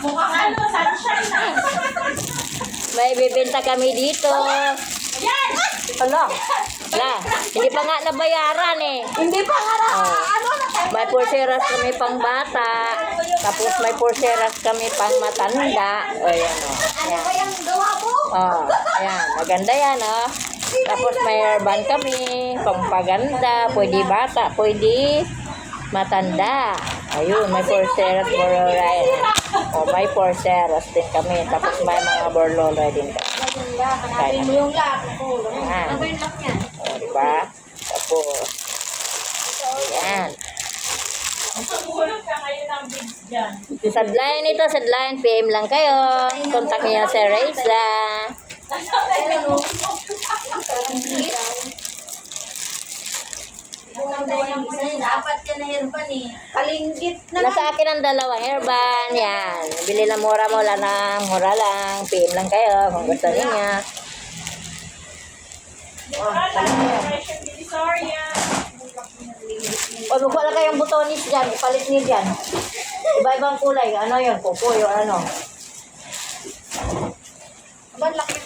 Mukhang ano, sunshine na. May bibenta kami dito. Yan! Hala. Hala. Hindi pa nga nabayaran eh. Hindi pa nga na, ano na tayo. May pulseras kami pang bata. Tapos may pulseras kami pang matanda. O yan o. Ano ba yung gawa mo? Oh, ayan. Maganda yan o. Tapos may hairband kami. Pangpaganda. Pwede bata. Pwede matanda. Ayun. May pulseras boroloy. O may pulseras din kami. Tapos may mga boroloy din kami. Hanapin mo yung lock. Ayan. Ano ba yung lock niyan? O, diba? Tapos, ayan. Hulog ka ngayon ng bigs dyan. Sadline ito, sadline. PM lang kayo. Contact niyo si Reza. Dapat ka na hairband eh. Kalinggit na. Nasa akin ang dalawa hairband. Yan. Bili lang mura mo lang ng mura lang. PM lang kayo kung gusto niya. O, mukha lang kayong butonis dyan. Ipalit niyo dyan. Iba-ibang kulay. Ano yun? Pupo yung ano. Ba, laki